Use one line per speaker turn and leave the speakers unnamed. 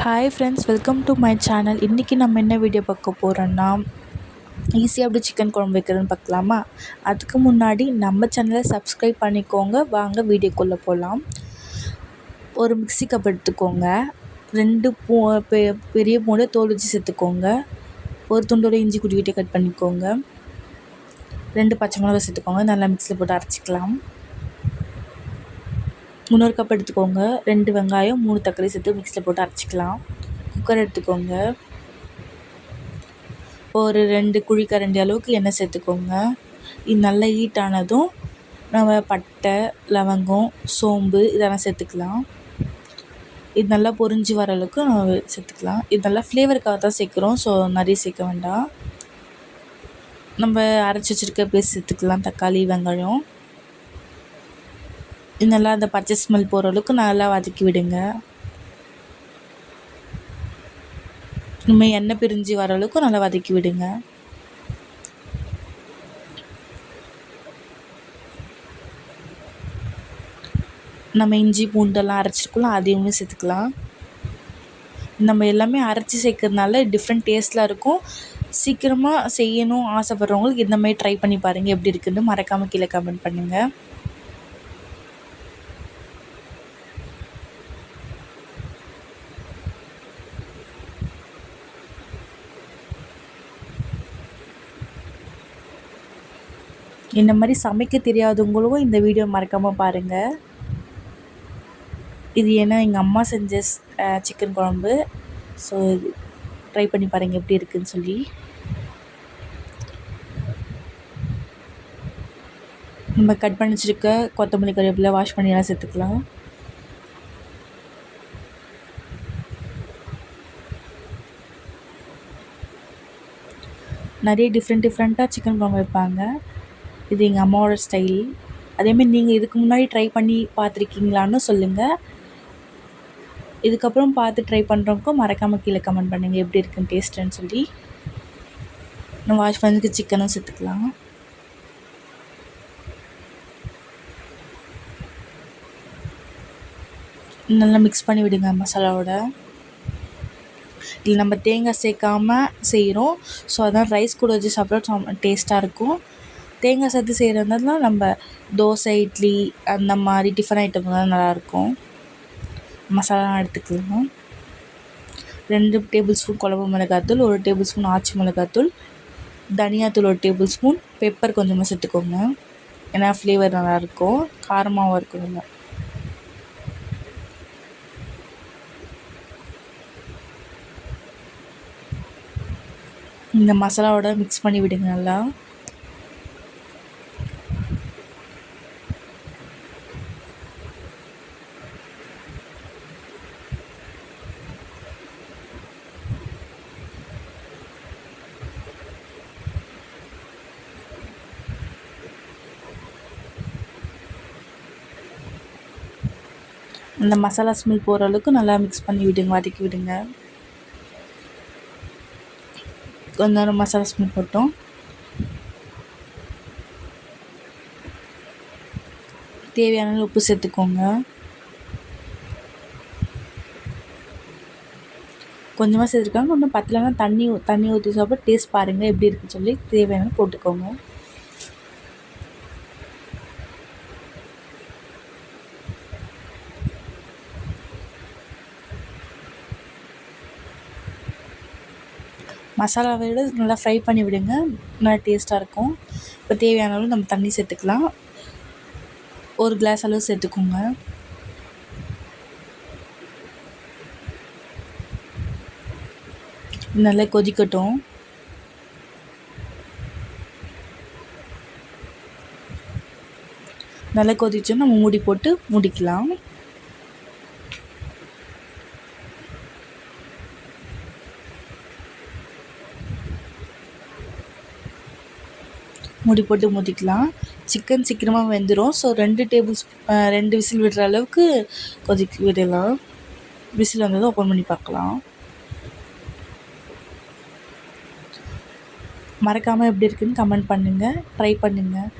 Hi friends, welcome to my channel. இன்றைக்கி நம்ம என்ன வீடியோ பார்க்க போகிறோன்னா, ஈஸியாக எப்படி சிக்கன் குழம்பு வைக்கிறதுன்னு பார்க்கலாமா? அதுக்கு முன்னாடி நம்ம சேனலை சப்ஸ்கிரைப் பண்ணிக்கோங்க. வாங்க வீடியோக்குள்ளே போகலாம். ஒரு மிக்ஸி கப் எடுத்துக்கோங்க. 2 பெரிய பூண்டை தோல் வச்சு சேர்த்துக்கோங்க. ஒரு துண்டோட இஞ்சி குட்டி குட்டி கட் பண்ணிக்கோங்க. 2 பச்சை மிளகாய் சேர்த்துக்கோங்க. நல்லா மிக்ஸியில் போட்டு அரைச்சிக்கலாம். 3 கப் எடுத்துக்கோங்க. 2 வெங்காயம், 3 தக்காளி சேர்த்து மிக்ஸியில் போட்டு அரைச்சிக்கலாம். குக்கர் எடுத்துக்கோங்க. ஒரு 2 குழிக்கரண்டி அளவுக்கு எண்ணெய் சேர்த்துக்கோங்க. இது நல்லா ஹீட் ஆனதும் நம்ம பட்டை, லவங்கம், சோம்பு இதெல்லாம் சேர்த்துக்கலாம். இது நல்லா பொரிஞ்சு வர அளவுக்கு நம்ம சேர்த்துக்கலாம். இது நல்லா ஃப்ளேவருக்காக தான் சேர்க்குறோம், ஸோ நிறைய சேர்க்க வேண்டாம். நம்ம அரைச்சி வச்சுருக்க பேஸ்ட் சேர்த்துக்கலாம். தக்காளி, வெங்காயம் இது நல்லா அந்த பச்சை ஸ்மெல் போகிற அளவுக்கு நல்லா வதக்கி விடுங்க. இனிமேல் எண்ணெய் பிரிஞ்சு வர அளவுக்கு நல்லா வதக்கி விடுங்க. நம்ம இஞ்சி பூண்டெல்லாம் அரைச்சிருக்கோம், அதையுமே சேர்த்துக்கலாம். நம்ம எல்லாமே அரைச்சி சேர்க்கறதுனால டிஃப்ரெண்ட் டேஸ்ட்டில் இருக்கும். சீக்கிரமாக செய்யணும் ஆசைப்பட்றவங்களுக்கு இந்த மாதிரி ட்ரை பண்ணி பாருங்கள். எப்படி இருக்குன்னு மறக்காமல் கீழே கமெண்ட் பண்ணுங்கள். இந்த மாதிரி சமைக்க தெரியாதவங்களும் இந்த வீடியோ மறக்காமல் பாருங்கள். இது ஏன்னா எங்கள் அம்மா செஞ்ச சிக்கன் குழம்பு. ஸோ ட்ரை பண்ணி பாருங்கள் எப்படி இருக்குதுன்னு சொல்லி. நம்ம கட் பண்ணி வச்சுருக்க கொத்தமல்லி, கருவேப்பிலை வாஷ் பண்ணியெல்லாம் சேர்த்துக்கலாம். நிறைய டிஃப்ரெண்ட்டாக சிக்கன் குழம்பு வைப்பாங்க. இது எங்கள் அம்மாவோட ஸ்டைல். அதேமாதிரி நீங்கள் இதுக்கு முன்னாடி ட்ரை பண்ணி பார்த்துருக்கீங்களான்னு சொல்லுங்கள். இதுக்கப்புறம் பார்த்து ட்ரை பண்ணுறவங்க மறக்காமல் கீழே கமெண்ட் பண்ணுங்கள் எப்படி இருக்குன்னு டேஸ்ட்டுன்னு சொல்லி. நம்ம வாஷ் பண்ணதுக்கு சிக்கனும் சேர்த்துக்கலாம். நல்லா மிக்ஸ் பண்ணி விடுங்க மசாலாவோட. இதில் நம்ம தேங்காய் சேர்க்காமல் செய்கிறோம், ஸோ அதான் ரைஸ் கூட வச்சு சாப்பிட்டா டேஸ்ட்டாக இருக்கும். தேங்காய் சேர்த்து செய்கிறதுனால நம்ம தோசை, இட்லி அந்த மாதிரி டிஃபன் ஐட்டம்லாம் நல்லாயிருக்கும். மசாலாலாம் எடுத்துக்கலாம். 2 டேபிள் ஸ்பூன் குழம்பு மிளகாத்தூள், 1 டேபிள் ஸ்பூன் ஆச்சி மிளகாத்தூள், தனியாத்தூள் 1 டேபிள் ஸ்பூன், பெப்பர் கொஞ்சமாக சேர்த்துக்கோங்க. ஏன்னா ஃப்ளேவர் நல்லாயிருக்கும், காரமாகவும் இருக்கும். நல்லா இந்த மசாலாவோட மிக்ஸ் பண்ணி விடுங்க நல்லா. இந்த மசாலா ஸ்மெல் போகிற அளவுக்கு நல்லா மிக்ஸ் பண்ணி விடுங்க, வதக்கி விடுங்க. கொஞ்ச நேரம் மசாலா ஸ்மெல் போட்டோம். தேவையான உப்பு சேர்த்துக்கோங்க. கொஞ்சமாக சேர்த்துருக்காங்க, இன்னும் பத்தலைன்னா தண்ணி ஊற்றி சாப்பிட்டு டேஸ்ட் பாருங்கள் எப்படி இருக்குன்னு சொல்லி தேவையான போட்டுக்கோங்க. மசாலாவை விட நல்லா ஃப்ரை பண்ணி விடுங்க, நல்லா டேஸ்ட்டாக இருக்கும். இப்போ தேவையான அளவு நம்ம தண்ணி சேர்த்துக்கலாம். 1 கிளாஸ் அளவு சேர்த்துக்கோங்க. நல்லா கொதிக்கட்டும். நல்லா கொதிச்சோன்னா நம்ம மூடி போட்டு மூடிக்கலாம். மூடி போட்டு மூடிக்கலாம். சிக்கன் சீக்கிரமாக வெந்துடும். ஸோ 2 விசில் விடுற அளவுக்கு கொதிக்க விடலாம். விசில் வந்ததும் ஓப்பன் பண்ணி பார்க்கலாம். மறக்காமல் எப்படி இருக்குதுன்னு கமெண்ட் பண்ணுங்கள், ட்ரை பண்ணுங்கள்.